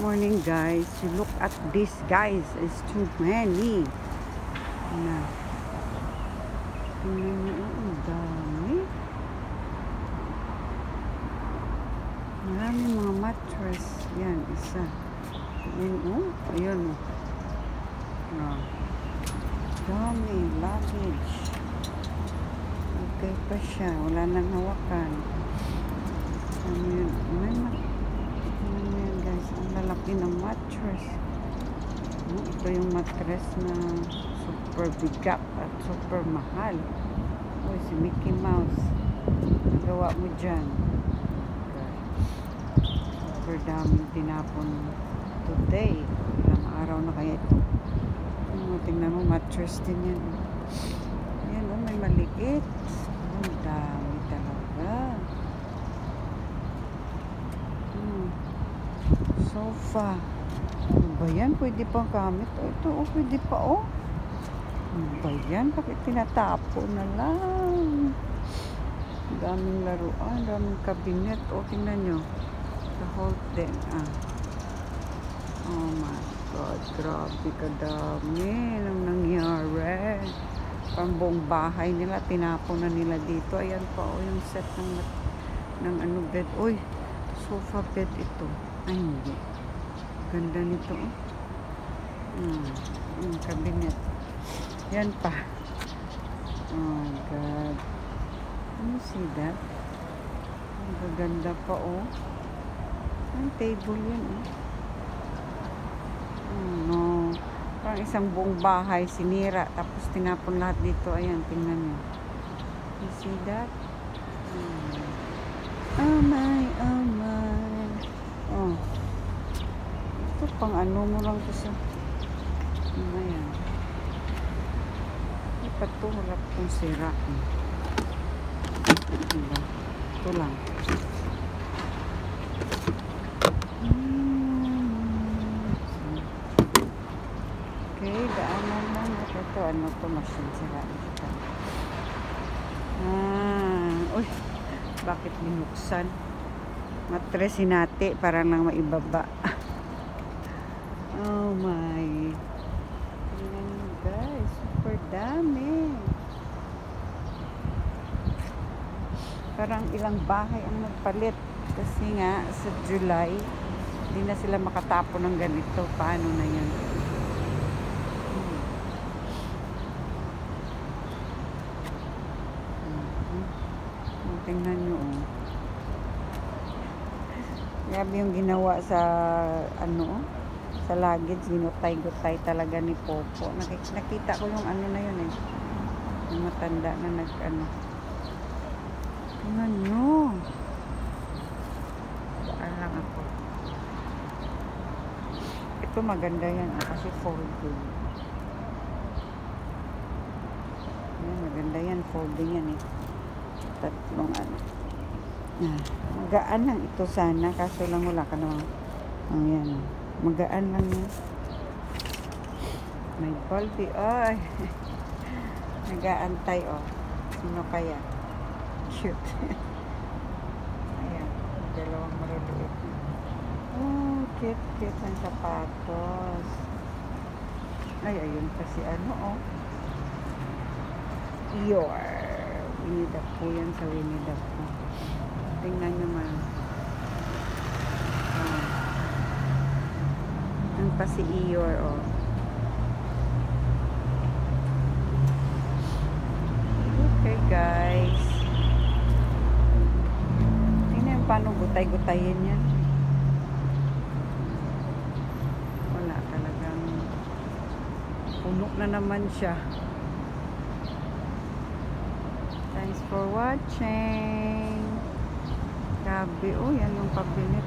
Morning guys, you look at this guys, it's too many na. Tingnan nyo, ang dami. Maraming mga mattress. Yan, isa. Yan, ayun na. Dami, luggage. Okay pa siya, wala nang hawakan. Ano yun? Ang lalaki ng mattress. Ito yung mattress na super bigat at super mahal. Si Mickey Mouse. Nagawa mo dyan. Super daming tinapon today. Ilang araw na kaya ito. Tingnan mo, mattress din yan. Yan, may maliit. Ang dami talaga. Sofa. Ano ba yan? Pwede pang gamit. Ito, pwede pa, Ano ba yan? Bakit tinatapo na lang? Daming laruan, daming kabinet. Tingnan nyo. The whole thing, Oh my God, grabe kadami. Anong nangyari? Pang buong bahay nila, tinapo na nila dito. Ayan pa, yung set ng bed. Sofa bed ito. Ay, hindi. Ganda nito, yung cabinet. Yan pa. Oh, God. Can you see that? Ang gaganda pa, Ang table yan, No. Parang isang buong bahay, sinira. Tapos tinapon lahat dito. Ayan, tingnan nyo. You see that? Oh my. Ito pang ano mo lang to sa ayan. Ipat to, wala itong sira. Diba? Ito lang. Okay, daanan lang. Ito, ano to, machine sira. Bakit binuksan? Mattress hinati, parang lang maibaba. Oh my. Tingnan nyo guys, super dami. Parang ilang bahay ang nagpalit. Kasi nga, sa July, hindi na sila makatapo ng ganito. Paano na yan? Tingnan nyo, Grabe yung ginawa sa sa luggage, ginutay-gutay talaga ni Popo. Nakita ko yung na yun yung matanda na tingnan nyo. Saan lang ako. Ito maganda yan kasi folding. Maganda yan, folding yan tatlong magaan lang ito sana, kaso lang wala ka naman. Ayan, magaan lang yan. May bulby, nag-aantay, sino kaya? Cute. Ayan, dalawang maruluit. Cute ang sapatos. Ayun kasi Winnie the Pooh yan sa Winnie the Pooh. Tingnan naman. Ang pa si Eeyore, Okay, guys. Tingnan paano gutay-gutayin yan. Wala talagang puno na naman siya. Thanks for watching. Grabe, yan yung cabinet,